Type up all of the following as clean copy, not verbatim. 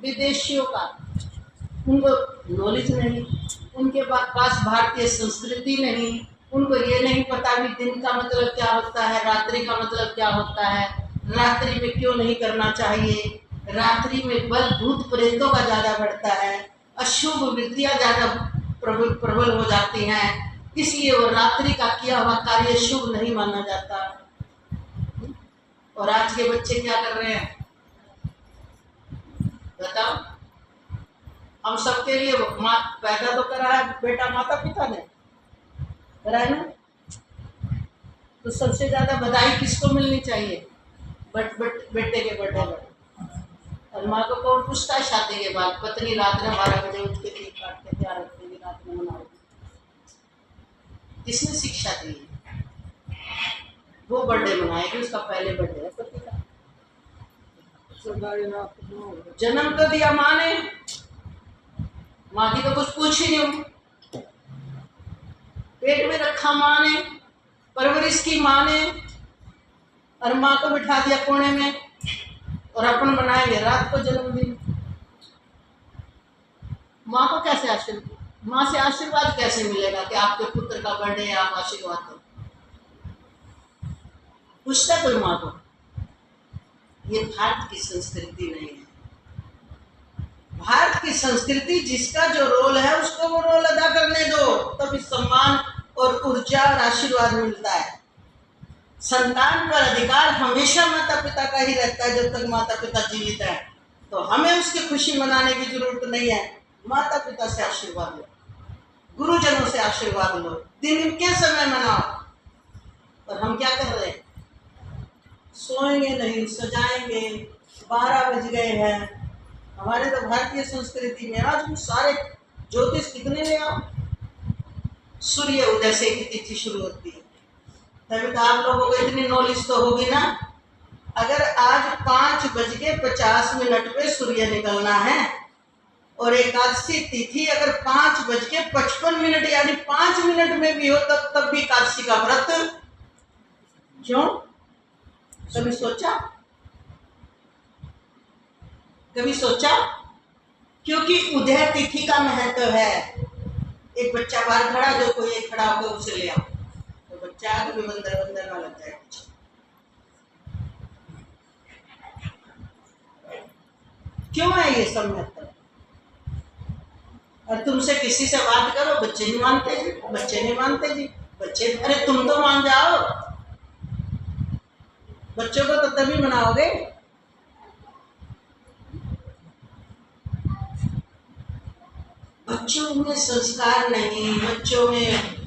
विदेशियों का उनको नॉलेज नहीं, उनके पास भारतीय संस्कृति नहीं, उनको ये नहीं पता भी दिन का मतलब क्या होता है, रात्रि का मतलब क्या होता है, रात्रि में क्यों नहीं करना चाहिए, रात्रि में बल भूत प्रेतों का ज्यादा बढ़ता है, अशुभ वृत्तियां ज्यादा प्रबल हो जाती हैं, इसलिए वो रात्रि का किया हुआ कार्य शुभ नहीं माना जाता। और आज के बच्चे क्या कर रहे हैं बताओ? हम सबके लिए पैदा तो करा है बेटा माता पिता ने, करा है ना? तो सबसे ज्यादा बधाई किसको मिलनी चाहिए? बेटे के बर्थडे पर। और माँ को कौन पूछता है शादी के बाद? पत्नी रात में 12 बजे उठ के केक काट के तैयार रखेगी, रात में मनाओगी। किसने शिक्षा दी? वो बर्थडे मनाएगी, उसका पहले बर्थडे है पति का। जन्म तो दिया माँ ने, माँ की तो कुछ पूछ ही नहीं, पेट में रखा माँ ने, परवरिश की माँ ने, और माँ को बिठा दिया कोने में और अपन बनाएंगे रात को जन्मदिन। माँ को कैसे आशीर्वाद, माँ से आशीर्वाद कैसे मिलेगा कि आपके पुत्र का बर्थडे है, आप आशीर्वाद दो? पूछता कोई माँ को? ये भारत की संस्कृति नहीं है। भारत की संस्कृति जिसका जो रोल है उसको वो रोल अदा करने दो, तभी सम्मान और ऊर्जा और आशीर्वाद मिलता है। संतान पर अधिकार हमेशा माता पिता का ही रहता है जब तक माता पिता जीवित है। तो हमें उसकी खुशी मनाने की जरूरत नहीं है, माता पिता से आशीर्वाद लो, गुरुजनों से आशीर्वाद लो, दिन के समय मनाओ। और हम क्या कर रहे हैं? सोएंगे नहीं, सजाएंगे, 12 बज गए हैं। हमारे तो भारतीय संस्कृति में आज भी सारे ज्योतिष कितने ले आओ, सूर्य उदय से की तिथि शुरू होती है। तभी तो आप लोगों को इतनी नॉलेज तो होगी ना। अगर आज 5:50 पे सूर्य निकलना है और एकादशी तिथि अगर 5:55 यानी 5 मिनट में भी हो तब भी एकादशी का व्रत क्यों? कभी सोचा? कभी सोचा? क्योंकि उदय तिथि का महत्व है। एक बच्चा बाहर खड़ा, जो कोई एक खड़ा होकर उसे ले आओ, तो बच्चा आगे भी बंदर ना लग जाए। क्यों है ये सब महत्व? और तुमसे किसी से बात करो, बच्चे नहीं मानते जी, बच्चे नहीं मानते जी, बच्चे अरे तुम तो मान जाओ। बच्चों को तो तभी मनाओगे। बच्चों में संस्कार नहीं, बच्चों में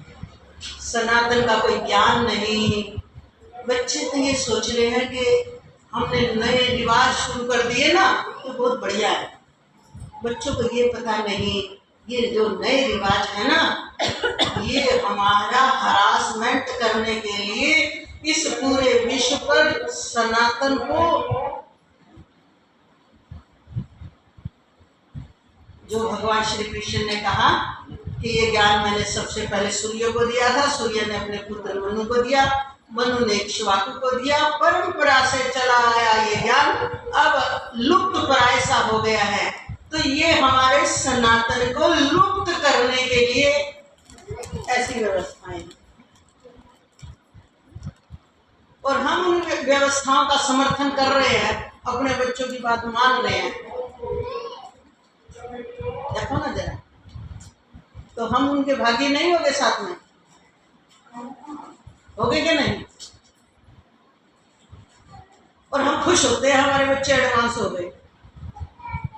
सनातन का कोई ज्ञान नहीं। बच्चे तो ये सोच रहे हैं कि हमने नए रिवाज शुरू कर दिए ना तो बहुत बढ़िया है। बच्चों को ये पता नहीं, ये जो नए रिवाज है ना, ये हमारा हरासमेंट करने के लिए इस पूरे विश्व पर सनातन को, जो भगवान श्री कृष्ण ने कहा कि ये ज्ञान मैंने सबसे पहले सूर्य को दिया था, सूर्य ने अपने पुत्र मनु को दिया, मनु ने इक्ष्वाकु को दिया, परंपरा से चला आया ये ज्ञान अब लुप्त प्राय सा हो गया है। तो ये हमारे सनातन को लुप्त करने के लिए ऐसी व्यवस्थाएं, और हम उन व्यवस्थाओं का समर्थन कर रहे हैं, अपने बच्चों की बात मान रहे हैं। देखो ना जरा, तो हम उनके भागी नहीं होंगे? साथ में होगे क्या नहीं? और हम खुश होते हैं हमारे बच्चे एडवांस हो गए।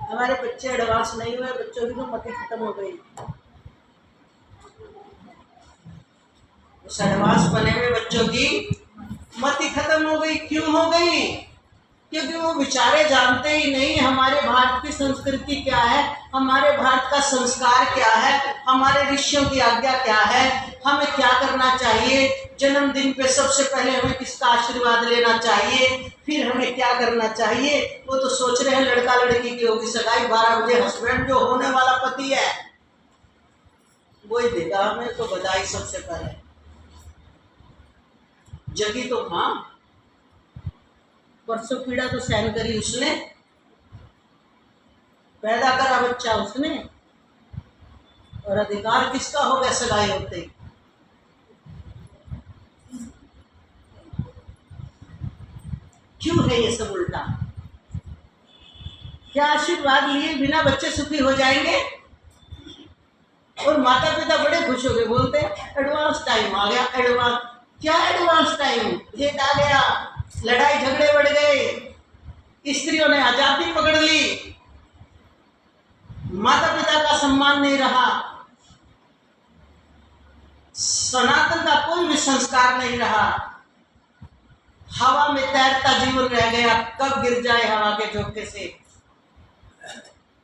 हमारे बच्चे एडवांस नहीं हुए, बच्चों की तो मति खत्म हो गई। उस एडवांस बने हुए बच्चों की मति खत्म हो गई। क्यों हो गई? क्योंकि वो बेचारे जानते ही नहीं हमारे भारत की संस्कृति क्या है, हमारे भारत का संस्कार क्या है, हमारे ऋषियों की आज्ञा क्या है, हमें क्या करना चाहिए, जन्मदिन पे सबसे पहले हमें किसका आशीर्वाद लेना चाहिए, फिर हमें क्या करना चाहिए। वो तो सोच रहे हैं लड़का लड़की की होगी सगाई, 12 बजे हस्बैंड जो होने वाला पति है वो ही देगा हमें तो बधाई सबसे पहले। जगी तो माँ, परसों पीड़ा तो सहन करी उसने, पैदा करा बच्चा उसने, और अधिकार किसका हो गया सगाई होते ही? क्यों है ये सब उल्टा? क्या आशीर्वाद लिए बिना बच्चे सुखी हो जाएंगे? और माता पिता बड़े खुश हो गए, बोलते हैं एडवांस टाइम आ गया। एडवांस क्या? एडवांस टाइम भेद आ गया, लड़ाई झगड़े बढ़ गए, स्त्रियों ने आजादी पकड़ ली, माता पिता का सम्मान नहीं रहा, सनातन का कोई भी संस्कार नहीं रहा, हवा में तैरता जीवन रह गया, कब गिर जाए हवा के झोंके से।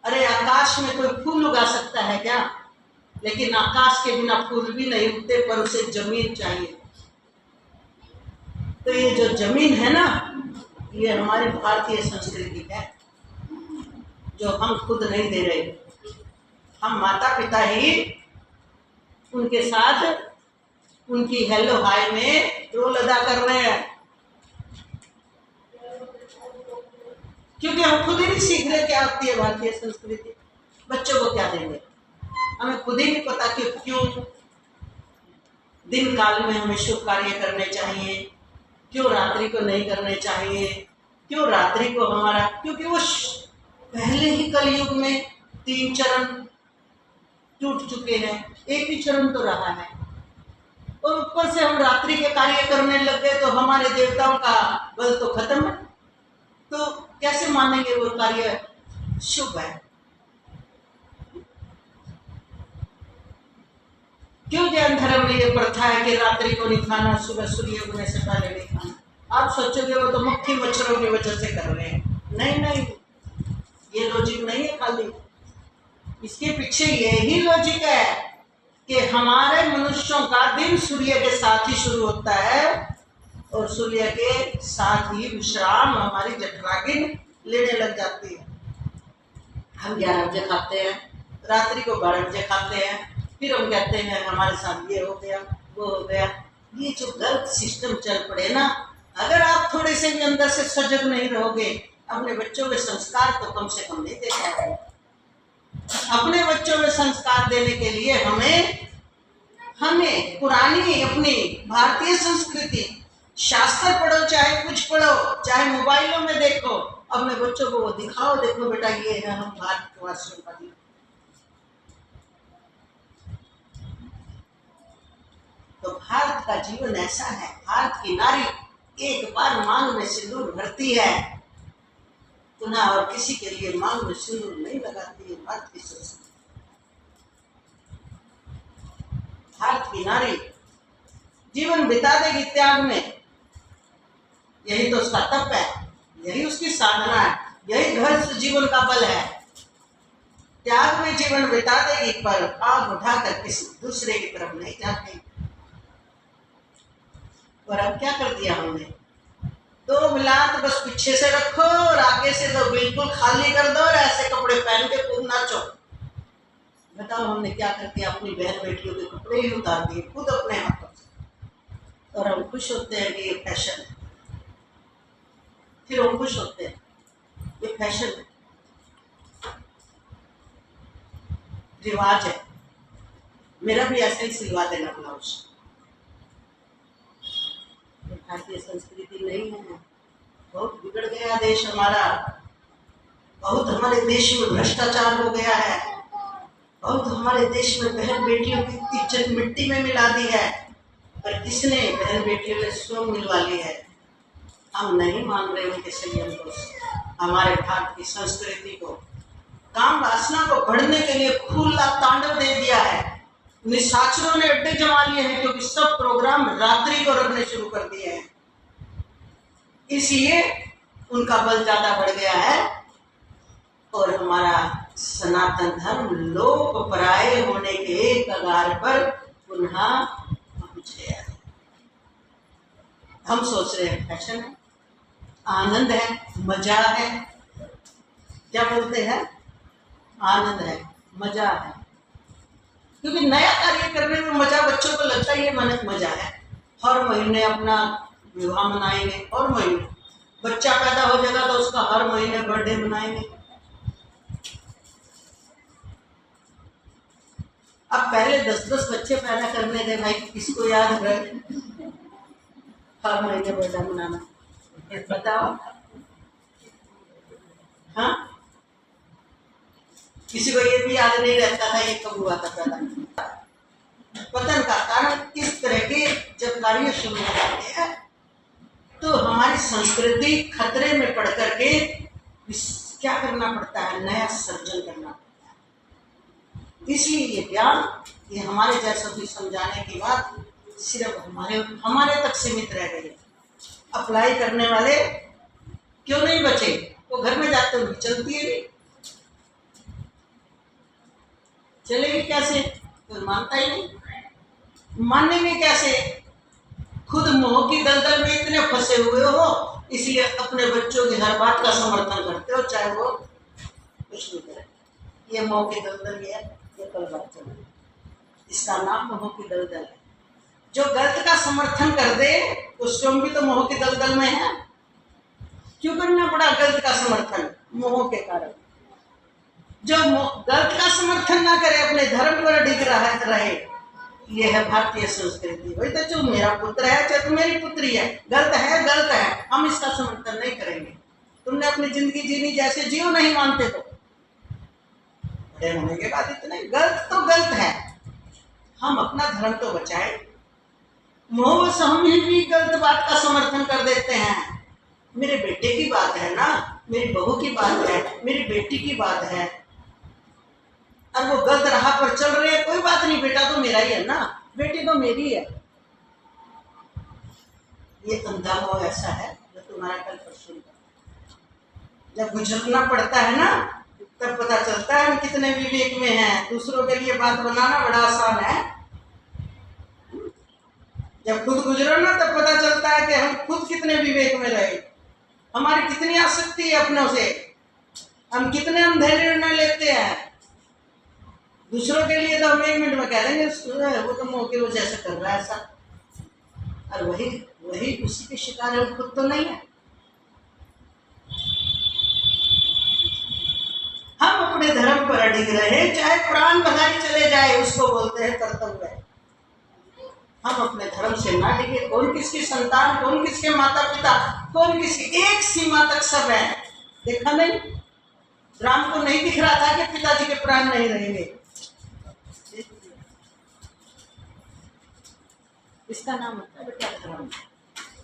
अरे आकाश में कोई फूल उगा सकता है क्या? लेकिन आकाश के बिना फूल भी नहीं उगते, पर उसे जमीन चाहिए। तो ये जो जमीन है ना, ये हमारी भारतीय संस्कृति है, जो हम खुद नहीं दे रहे। हम माता पिता ही उनके साथ उनकी हेलो हाय में रोल अदा कर रहे हैं, क्योंकि हम खुद ही नहीं सीख रहे क्या होती है भारतीय संस्कृति। बच्चों को क्या देंगे? हमें खुद ही नहीं पता कि क्यों दिन काल में हमें शुभ कार्य करने चाहिए, क्यों रात्रि को नहीं करने चाहिए, क्यों रात्रि को हमारा, क्योंकि वो पहले ही कलयुग में 3 चरण टूट चुके हैं, एक ही चरण तो रहा है, और ऊपर से हम रात्रि के कार्य करने लग गए तो हमारे देवताओं का बल तो खत्म है। तो कैसे मानेंगे वो कार्य शुभ है? क्यों जैन धर्म में ये प्रथा है कि रात्रि को नहीं खाना, सुबह सूर्य उगने से पहले नहीं खाना? आप सोचोगे वो तो मक्खी मच्छरों की वजह से कर रहे हैं। नहीं नहीं, ये लॉजिक नहीं है खाली, इसके पीछे यही लॉजिक है कि हमारे मनुष्यों का दिन सूर्य के साथ ही शुरू होता है, और सूर्य के साथ ही विश्राम हमारी जठराग्नि लेने लग जाती है। हम 11 बजे खाते हैं, रात्रि को 12 बजे खाते हैं, फिर हम कहते हैं हमारे साथ ये हो गया वो हो गया। ये जो गलत सिस्टम चल पड़े ना, अगर आप थोड़े से भी अंदर से सजग नहीं रहोगे, अपने बच्चों में संस्कार तो कम से कम नहीं दे पाओगे। अपने बच्चों में संस्कार देने के लिए हमें पुरानी अपनी भारतीय संस्कृति, शास्त्र पढ़ो, चाहे कुछ पढ़ो, चाहे मोबाइलों में देखो, अपने बच्चों को वो दिखाओ, देखो बेटा ये है हम भारतवासियों का जीवन। तो भारत का जीवन ऐसा है, भारत की नारी एक बार मांग में सिंदूर भरती है, पुनः और किसी के लिए मांग में सिंदूर नहीं लगाती है। भारत की संस्कृति, भारत की नारी जीवन बिता देगी त्याग में, यही तो उसका तप है, यही उसकी साधना है, यही घर जीवन का बल है। त्याग में जीवन बिता देगी, पर आग उठाकर किसी दूसरे की तरफ नहीं जाती। और अब क्या कर दिया हमने? 2 मिलात बस पीछे से रखो और आगे से तो बिल्कुल खाली कर दो, और ऐसे कपड़े पहन के खूब नाचो। बताओ हमने क्या कर दिया? अपनी बहन बेटियों के कपड़े ही उतार दिए खुद अपने हाथों से, और हम खुश होते हैं कि ये फैशन है। फिर हम खुश होते हैं ये फैशन है, रिवाज है, मेरा भी ऐसे ही सिलवा देना ब्लाउज। भारतीय संस्कृति नहीं है, बहुत बिगड़ गया देश हमारा, बहुत हमारे देश में भ्रष्टाचार हो गया है, बहुत हमारे देश में बहन बेटियों की इज्जत मिट्टी में मिला दी है। पर किसने? बहन बेटियों ने स्वयं मिलवा ली है। हम नहीं मान रहे उनके संयम को, हमारे भारत की संस्कृति को, काम वासना को बढ़ने के लिए खुला तांडव दे दिया है। निशाचरों ने अड्डे जमा लिए हैं, क्योंकि सब प्रोग्राम रात्रि को रखने शुरू कर दिए हैं, इसलिए उनका बल ज्यादा बढ़ गया है, और हमारा सनातन धर्म लोप पराये होने के कगार पर पुनः पहुंच गया है। हम सोच रहे हैं फैशन है, आनंद है, मजा है, क्या बोलते हैं? आनंद है, मजा है, क्योंकि नया कार्य करने में मजा बच्चों को लगता है ये मजा है। हर महीने अपना विवाह मनाएंगे, और महीने बच्चा पैदा हो जाएगा तो उसका हर महीने बर्थडे मनाएंगे। अब पहले 10-10 बच्चे पैदा करने थे भाई, किसको याद रहे हर महीने बर्थडे मनाना, बताओ। हाँ, किसी को ये भी याद नहीं रहता था ये कब हुआ था पैदा। पतन का कारण किस तरह के जब कार्य शुरू हो जाते हैं तो हमारी संस्कृति खतरे में पड़ करके क्या करना पड़ता है, नया सर्जन करना पड़ता है। इसलिए ये ज्ञान ये हमारे जैसा भी समझाने की बात सिर्फ हमारे तक सीमित रह गई। अप्लाई करने वाले क्यों नहीं बचे? वो घर में जाते हुए चलती है, चलेगी कैसे? कोई मानता ही नहीं, मानेंगे कैसे? खुद मोह की दलदल में इतने फंसे हुए हो, इसलिए अपने बच्चों की हर बात का समर्थन करते हो, चाहे वो कुछ भी करे। ये मोह की दलदल है, ये कल बात चल रही, इसका नाम मोह की दलदल है। जो गलत का समर्थन कर दे उसको भी तो मोह की दलदल में है। क्यों करना पड़ा गलत का समर्थन? मोह के कारण। जो गलत का समर्थन ना करे, अपने धर्म पर अडिग रहे, ये है भारतीय संस्कृति। वही तो, जो मेरा पुत्र है चाहे तो मेरी पुत्री है, गलत है गलत है, हम इसका समर्थन नहीं करेंगे। तुमने अपनी जिंदगी जीनी जैसे जियो, नहीं मानते तो बड़े होने के बाद इतने गलत तो गलत है, हम अपना धर्म तो बचाए। मोह से हम भी गलत बात का समर्थन कर देते हैं। मेरे बेटे की बात है ना, मेरी बहू की बात है, मेरी बेटी की बात है, और वो गलत राह पर चल रहे हैं, कोई बात नहीं, बेटा तो मेरा ही है ना, बेटी तो मेरी है। ये अंधा मोह ऐसा है जो तुम्हारा कल परसों जब गुजरना पड़ता है ना, तब पता चलता है हम कितने विवेक में हैं। दूसरों के लिए बात बनाना बड़ा आसान है, जब खुद गुजरो ना तब पता चलता है कि हम खुद कितने विवेक में रहे, हमारी कितनी आसक्ति है अपनों से, हम कितने अंधे निर्णय लेते हैं। दूसरों के लिए तो हम 1 मिनट में कह देंगे वो तो मोह की वजह से कर रहा है ऐसा, और वही उसी के शिकार है, खुद तो नहीं है। हम अपने धर्म पर अडिग रहे, चाहे प्राण बधाई चले जाए, उसको बोलते हैं कर्तव्य। हम अपने धर्म से ना डिगे। कौन किसकी संतान, कौन किसके माता पिता, कौन किसकी, एक सीमा तक सब है। देखा नहीं, राम को नहीं दिख रहा था कि पिताजी के प्राण नहीं रहेंगे। इसका नाम होता है बेटा धर्म,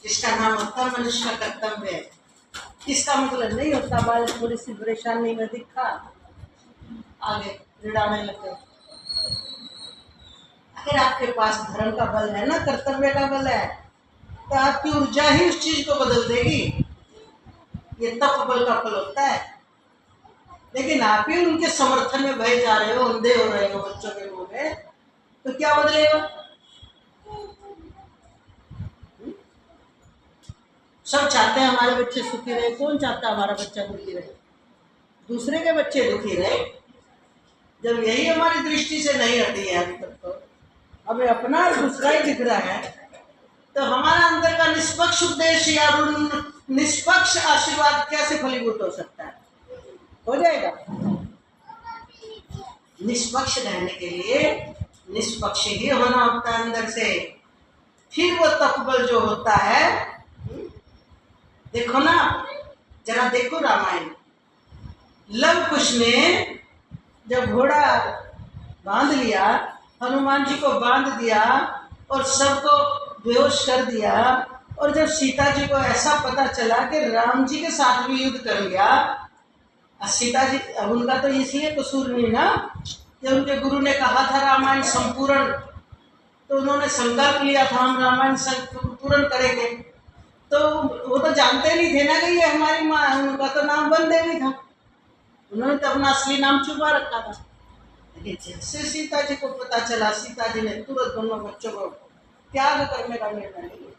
इसका नाम होता है मनुष्य का कर्तव्य। इसका मतलब नहीं होता बालक थोड़ी सी परेशानी में दिखा आगे रिड़ाने लगे। अगर आपके पास धर्म का बल है ना, कर्तव्य का बल है, तो आपकी ऊर्जा ही उस चीज को बदल देगी। ये तप बल का फल होता है। लेकिन आप ही उनके समर्थन में बहे जा रहे हो, अंधे हो रहे हो बच्चों के मुंह में, तो क्या बदलेगा? सब चाहते हैं हमारे बच्चे सुखी रहे, कौन चाहता है हमारा बच्चा दुखी रहे? दूसरे के बच्चे दुखी रहे। जब यही हमारी दृष्टि से नहीं हटी है अभी तक, तो हमें अपना दूसरा ही दिख रहा है, तो हमारा अंदर का निष्पक्ष उद्देश्य या निष्पक्ष आशीर्वाद कैसे फलीभूत हो सकता है? हो जाएगा। निष्पक्ष रहने के लिए निष्पक्ष ही होना होता है अंदर से। फिर वो तपबल जो होता है, देखो ना, जरा देखो रामायण, लव कुश ने जब घोड़ा बांध लिया, हनुमान जी को बांध दिया और सबको बेहोश कर दिया, और जब सीता जी को ऐसा पता चला कि राम जी के साथ भी युद्ध कर लिया, सीता जी, उनका तो इसलिए कसूर नहीं ना, जब उनके गुरु ने कहा था रामायण संपूर्ण, तो उन्होंने संकल्प लिया था हम रामायण संपूर्ण करेंगे, तो वो तो जानते नहीं थे ना कि ये हमारी माँ है, उनका तो नाम वन देवी था, उन्होंने तो अपना असली नाम छुपा रखा था। लेकिन जैसे सीता जी को पता चला, सीता जी ने तुरंत दोनों बच्चों को त्याग करने का निर्णय लिया।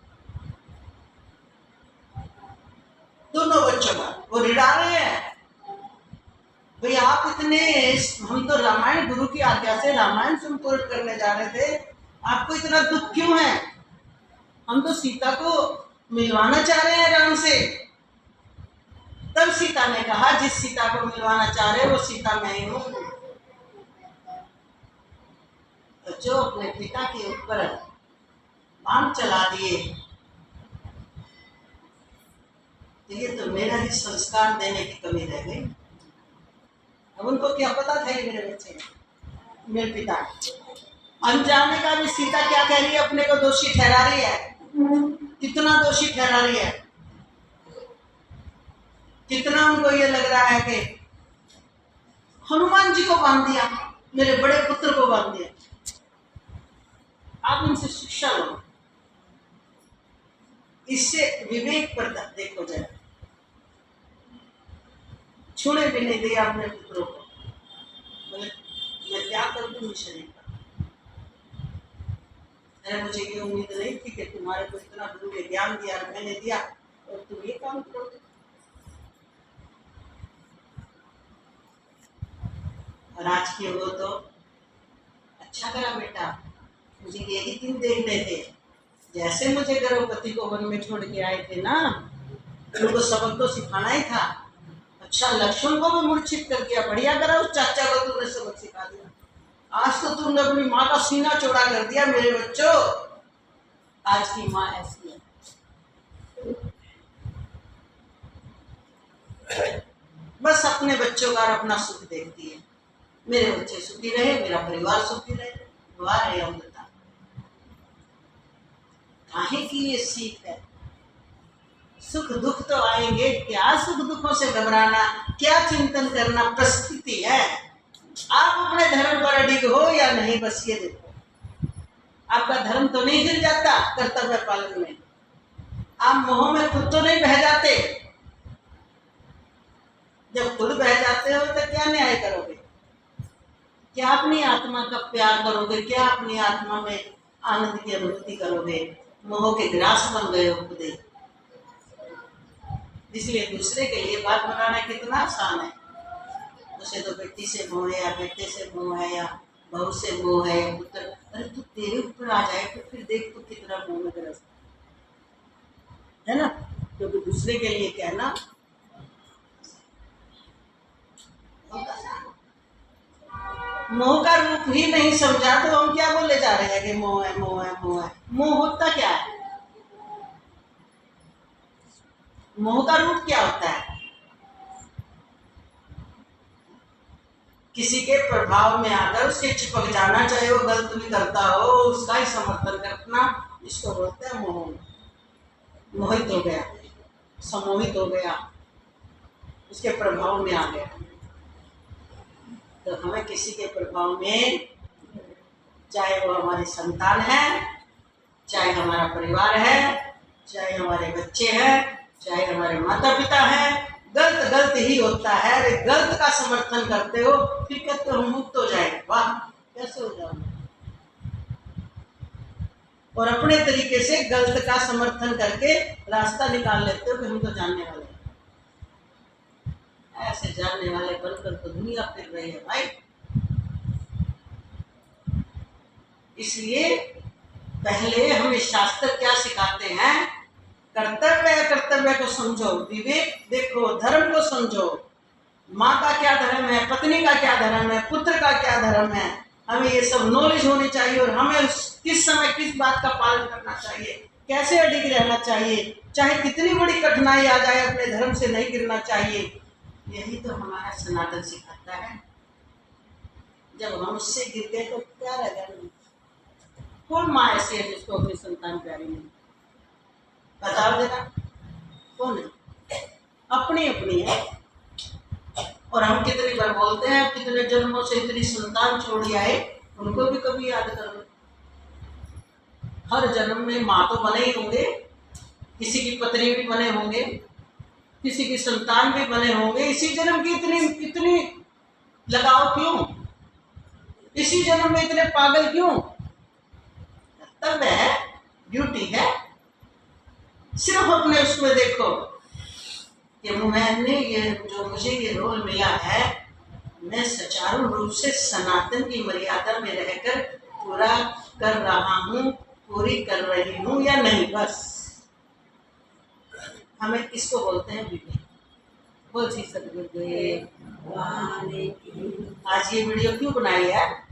दोनों बच्चों का वो रिड़ा रहे हैं, भाई आप इतने, हम तो रामायण गुरु की आज्ञा से रामायण संपूर्ण करने जा रहे थे, आपको इतना दुख क्यों है? हम तो सीता को मिलवाना चाह रहे हैं राम से, तब सीता ने कहा, जिस सीता को मिलवाना चाह रहे हो वो सीता मैं ही हूं। तो जो अपने पिता के ऊपर बाण चला दिए, तो ये तो मेरा ही संस्कार देने की कमी रह गई। अब उनको क्या पता था ये मेरे बच्चे, मेरे पिता। अनजाने का भी सीता क्या कह रही है, अपने को दोषी ठहरा रही है। कितना दोषी ठहरा रही है, कितना उनको ये लग रहा है कि हनुमान जी को बांध दिया, मेरे बड़े पुत्र को बांध दिया। आप इनसे शिक्षा लो, इससे विवेक पर देखो जरा। छूने भी नहीं दिया अपने पुत्रों को, बोले मैं क्या कर दूंगी शरीर का। अरे मुझे ये उम्मीद नहीं थी कि तुम्हारे को इतना गुरु ने ज्ञान दिया और मैंने दिया और तुम ये काम करोगे। और आज की वो तो अच्छा करा बेटा, मुझे यही दिन देखने थे, जैसे मुझे गर्भवती को वन में छोड़ के आए थे ना, उनको सबक तो सिखाना ही था। अच्छा, लक्ष्मण को भी मूर्छित कर दिया, बढ़िया करा उस चाचा को तुमने सबक सिखा दिया। आज तो तुमने अपनी माँ का सीना चौड़ा कर दिया मेरे बच्चों। आज की माँ ऐसी है, बस अपने बच्चों का अपना सुख देखती है। मेरे बच्चे सुखी रहे, मेरा परिवार सुखी रहे, दुआ है अमृता। काहे की ये सीख है। सुख दुख तो आएंगे, क्या सुख दुखों से घबराना, क्या चिंतन करना, परिस्थिति है। आप अपने धर्म पर अडिग हो या नहीं, बस ये देखो। आपका धर्म तो नहीं गिर जाता कर्तव्य पालन में, आप मोह में खुद तो नहीं बह जाते। जब खुद बह जाते हो तो क्या न्याय करोगे, क्या अपनी आत्मा का प्यार करोगे, क्या अपनी आत्मा में आनंद की अनुभूति करोगे। मोह के ग्रास बन गए हो खुद। इसलिए दूसरे के लिए बात बनाना कितना आसान है। उसे तो बेटी से मोह है या बेटे से मोह है या बहू से मोह है या पुत्र, अरे तू तेरे ऊपर आ जाए तो फिर देख तो कितना मोह में ग्रस्त है ना। क्योंकि दूसरे के लिए कहना मोह का रूप ही नहीं समझा तो हम क्या बोले जा रहे हैं कि मोह है मोह है मोह है। मोह होता क्या है, मोह का रूप क्या होता है। किसी के प्रभाव में आकर उसके चिपक जाना, चाहे वो गलत भी करता हो, उसका ही समर्थन करना, इसको बोलते हैं मोह। मोहित हो गया, सम्मोहित हो गया, उसके प्रभाव में आ गया। तो हमें किसी के प्रभाव में, चाहे वो हमारी संतान है, चाहे हमारा परिवार है, चाहे हमारे बच्चे हैं, चाहे हमारे माता पिता हैं, गलत गलत ही होता है। अरे गलत का समर्थन करते हो फिर कहते हो मुक्त हो जाएंगे, वाह कैसे हो जाओगे। और अपने तरीके से गलत का समर्थन करके रास्ता निकाल लेते हो कि हम तो जानने वाले हैं। ऐसे जानने वाले बनकर तो दुनिया फिर रही है भाई। इसलिए पहले हमें शास्त्र क्या सिखाते हैं, कर्तव्य कर्तव्य को समझो, विवेक देखो, धर्म को समझो। माँ का क्या धर्म है, पत्नी का क्या धर्म है, पुत्र का क्या धर्म है, हमें ये सब नॉलेज होनी चाहिए। और हमें किस समय किस बात का पालन करना चाहिए, कैसे अडिग रहना चाहिए, चाहे कितनी बड़ी कठिनाई आ जाए अपने धर्म से नहीं गिरना चाहिए। यही तो हमारा सनातन सिखाता है। जब हम उससे गिर गए तो क्या रह गया। कौन माँ ऐसी है जिसको अपनी संतान प्यारी नहीं, बताओ देना कौन है। अपनी अपनी है। और हम कितनी बार बोलते हैं, कितने जन्मों से इतनी संतान छोड़ी आए, उनको भी कभी याद कर लो। हर जन्म में माँ तो बने ही होंगे, किसी की पत्नी भी बने होंगे, किसी की संतान भी बने होंगे। इसी जन्म की इतनी लगाव क्यों, इसी जन्म में इतने पागल क्यों। तब है, ड्यूटी है। सिर्फ अपने उसमें देखो कि मैंने ये जो मुझे ये रोल मिला है, मैं सुचारू रूप से सनातन की मर्यादा में रहकर पूरा कर रहा हूँ, पूरी कर रही हूँ या नहीं। बस हमें इसको बोलते हैं विवेक। बोल श्री सदगुरुदेव। वाले की आज ये वीडियो क्यों बनाई है?